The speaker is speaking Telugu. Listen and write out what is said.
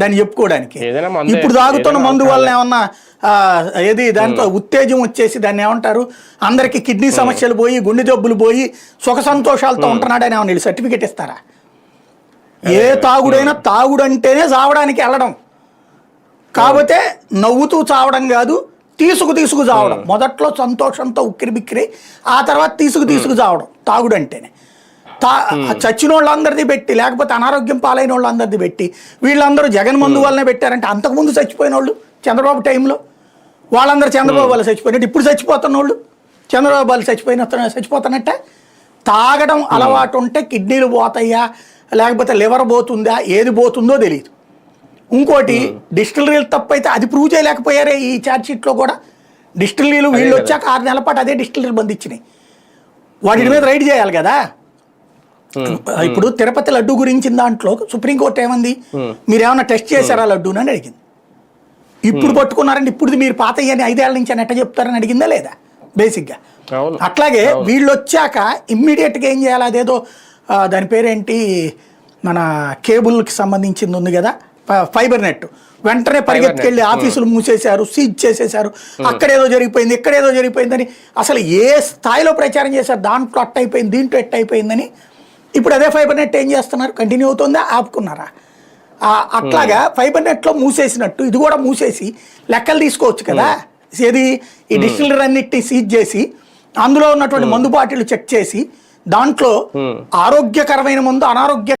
దాన్ని చెప్పుకోవడానికి. ఇప్పుడు తాగుతున్న మందు వల్ల ఏమన్నా ఏది దాంతో ఉత్తేజం వచ్చేసి దాన్ని ఏమంటారు, అందరికి కిడ్నీ సమస్యలు పోయి గుండె జబ్బులు పోయి సుఖ సంతోషాలతో ఉంటున్నాడని ఏమన్నా వీళ్ళు సర్టిఫికెట్ ఇస్తారా? ఏ తాగుడైనా తాగుడు అంటేనే చావడానికి వెళ్ళడం, కాకపోతే నవ్వుతూ చావడం కాదు, తీసుకు చావడం. మొదట్లో సంతోషంతో ఉక్కిరి బిక్కిరి, ఆ తర్వాత తీసుకు చావడం తాగుడు అంటేనే. చచ్చిన వాళ్ళందరిది పెట్టి, లేకపోతే అనారోగ్యం పాలైన వాళ్ళందరిది పెట్టి, వీళ్ళందరూ జగన్ మందు వల్లనే పెట్టారంటే అంతకుముందు చచ్చిపోయిన వాళ్ళు చంద్రబాబు టైంలో వాళ్ళందరూ చంద్రబాబు వాళ్ళు చచ్చిపోయినట్టు ఇప్పుడు చచ్చిపోతున్న వాళ్ళు చంద్రబాబు వాళ్ళు చచ్చిపోతున్నట్టే. తాగడం అలవాటు ఉంటే కిడ్నీలు పోతాయా, లేకపోతే లివర్ పోతుందా, ఏది పోతుందో తెలియదు. ఇంకోటి డిస్టిలరీలు తప్పైతే అది ప్రూవ్ చేయలేకపోయారే ఈ ఛార్జ్షీట్లో కూడా. డిస్టిలరీలు వీళ్ళు వచ్చాక 6 నెలల పాటు అదే డిస్టిలరీ బంద్ ఇచ్చినాయి. వాటి మీద రైడ్ చేయాలి కదా. ఇప్పుడు తిరుపతి లడ్డు గురించి దాంట్లో సుప్రీంకోర్టు ఏమంది, మీరేమన్నా టెస్ట్ చేశారా లడ్డూని అని అడిగింది. ఇప్పుడు పట్టుకున్నారండి, ఇప్పుడు మీరు పాత అని 5 ఏళ్ల నుంచి అని ఎట్ట చెప్తారని అడిగిందా లేదా బేసిక్గా. అట్లాగే వీళ్ళు వచ్చాక ఇమ్మీడియట్గా ఏం చేయాలి, అదేదో దాని పేరేంటి, మన కేబుల్కి సంబంధించింది ఉంది కదా, ఫైబర్ నెట్, వెంటనే పరిగెత్తుకెళ్ళి ఆఫీసులు మూసేశారు, సీజ్ చేసేశారు. అక్కడేదో జరిగిపోయింది, ఇక్కడేదో జరిగిపోయిందని అసలు ఏ స్థాయిలో ప్రచారం చేశారు. దాంట్లో అట్ట అయిపోయింది, దీంట్లో ఎట్ట అయిపోయిందని. ఇప్పుడు అదే ఫైబర్ నెట్ ఏం చేస్తున్నారు, కంటిన్యూ అవుతుందా, ఆపుకున్నారా? అట్లాగా ఫైబర్ నెట్లో మూసేసినట్టు ఇది కూడా మూసేసి లెక్కలు తీసుకోవచ్చు కదా. ఏది ఈ డిస్టిలరీ అన్నిటిని సీజ్ చేసి అందులో ఉన్నటువంటి మందు బాటిల్ చెక్ చేసి దాంట్లో ఆరోగ్యకరమైన మందు, అనారోగ్య